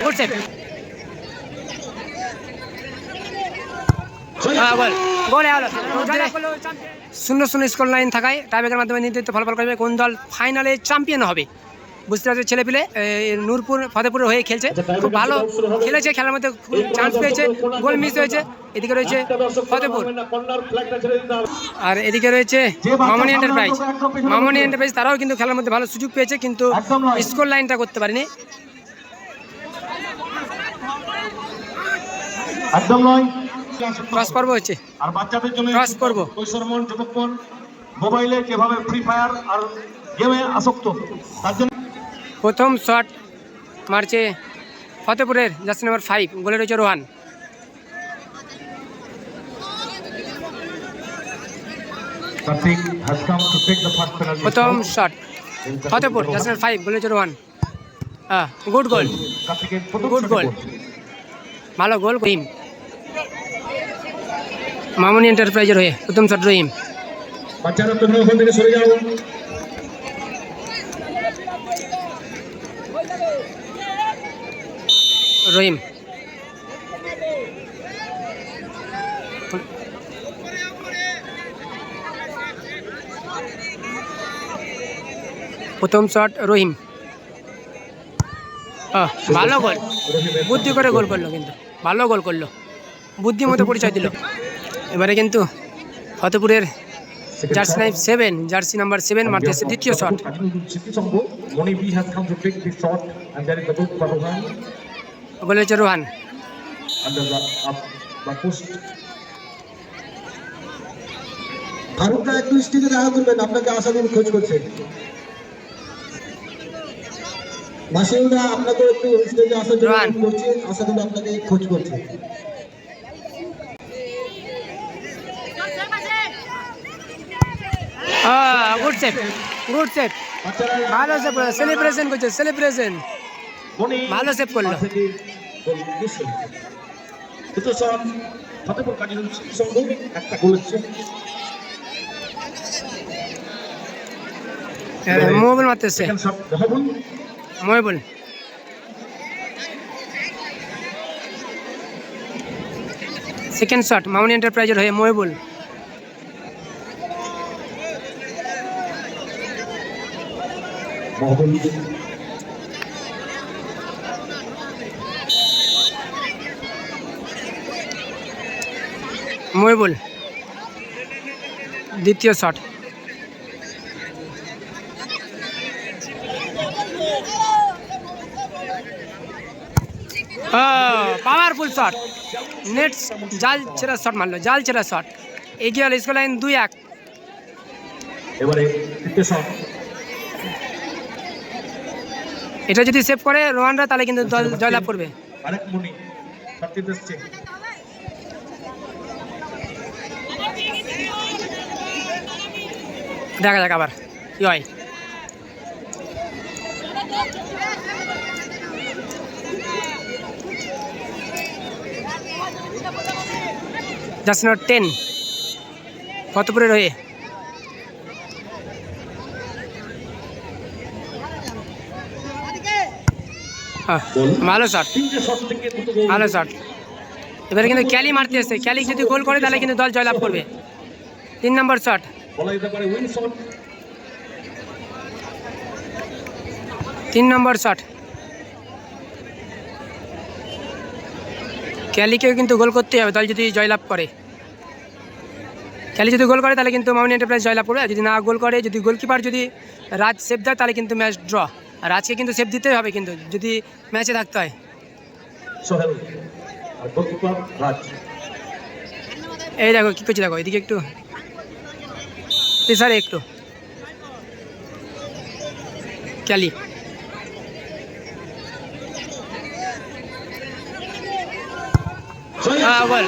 Good save. গোল হলো 0-0 score line থাকায় টাইব্রেকারের মাধ্যমে নির্ধারিত ফলাফল করবে কোন দল ফাইনালে চ্যাম্পিয়ন হবে। বুঝতে পারছে ছেলেপিলে নূরপুর ফতেপুরের হয়ে খেলছে, খুব ভালো খেলেছে, খেলার মধ্যে চান্স পেয়েছে, গোল মিস হয়েছে। এদিকে রয়েছে ফতেপুর আর এদিকে রয়েছে মামনি এন্টারপ্রাইজ। মামনি এন্টারপ্রাইজ তারাও কিন্তু খেলার মধ্যে ভালো সুযোগ পেয়েছে, কিন্তু স্কোর লাইনটা করতে পারেনি। একদম নয়, ক্রস পর্ব হচ্ছে আর বাচ্চাদের জন্য ক্রস পর্ব। কৈশোরমন যুবকমন মোবাইলে যেভাবে ফ্রি ফায়ার আর গেমে আসক্ত, তার জন্য প্রথম শট মারছে ফতেপুরের জার্সি নাম্বার 5, গোলে রয়েছে রোহান। প্রথম শট ফতেপুর জার্সি নাম্বার 5, গোলে রয়েছে রোহান। গুড গোল, গুড গোল, ভালো গোল। রহিম মামনি এন্টারপ্রাইজের হয়ে প্রথম শট রহিম। বাচ্চারা তোমরা ওখান থেকে সরে যাও। রহিম প্রথম শট রহিম, ভালো গোল, বুদ্ধি করে গোল করলো, কিন্তু ভালো গোল করলো, বুদ্ধি মতো পরিচয় দিল। এবারে কিন্তু ফতেপুরের জার্সি নাম্বার 7 মারতেছে দ্বিতীয় শট। গোল হয়েছে রোহান। ফারুকরা একটু স্টেজে দেখা করবেন, আপনাকে আসাদুল খোঁজ করছে। মাসিউলরা আপনাকে একটু স্টেজে আসার জন্য করছে, আসাদুল আপনাকে খোঁজ করছে। গুড সেভ, গুড সেভ, ভালো সেভ, সেলিব্রেশন করছে, সেলিব্রেশন, ভালো সেভ করলো। মোবাইল মারতেছে, মোবাইল। সেকেন্ড শট মামনি এন্টারপ্রাইজের হয়ে মোবাইল। মোবাইল দ্বিতীয় শট। পাওয়ারফুল শট, নেট জাল ছেড়া শট মারলো, জাল ছেড়া শট, এগিয়ে হলো স্কোর লাইন 2-1। এটা যদি সেভ করে রোহানরা তাহলে কিন্তু দল জয়লাভ করবে। দেখা যাক আবার কি হয়। জার্সি নাম্বার 10 ফতেপুরের হয়ে ভালো শট, ভালো শট। এবারে কিন্তু ক্যালি মারতে আসছে, ক্যালি যদি গোল করে তাহলে কিন্তু দল জয়লাভ করবে। 3 নম্বর শট, 3 নম্বর শট। ক্যালিকেও কিন্তু গোল করতে হবে দল যদি জয়লাভ করে। ক্যালি যদি গোল করে তাহলে কিন্তু মামনি এন্টারপ্রাইজ জয়লাভ করবে, আর যদি না গোল করে, যদি গোলকিপার যদি রাজ সেভ দেয় তাহলে কিন্তু ম্যাচ ড্র। আর রাজকে কিন্তু সেভ দিতেই হবে কিন্তু যদি ম্যাচে থাকতে হয়। এই দেখো কি করছি, দেখো এদিকে একটু প্রেসারে, একটু ক্যালি গোল,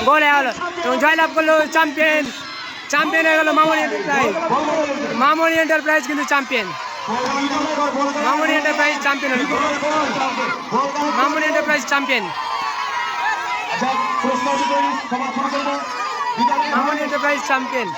গোল হয়ে গেলো এবং জয়লাভ করলো চ্যাম্পিয়ন। চ্যাম্পিয়ন হয়ে গেল মামনি এন্টারপ্রাইজ। মামনি এন্টারপ্রাইজ কিন্তু চ্যাম্পিয়ন। মামনি এন্টারপ্রাইজ চ্যাম্পিয়ন হল, মামনি এন্টারপ্রাইজ চ্যাম্পিয়ন। মামনি এন্টারপ্রাইজ চ্যাম্পিয়ন।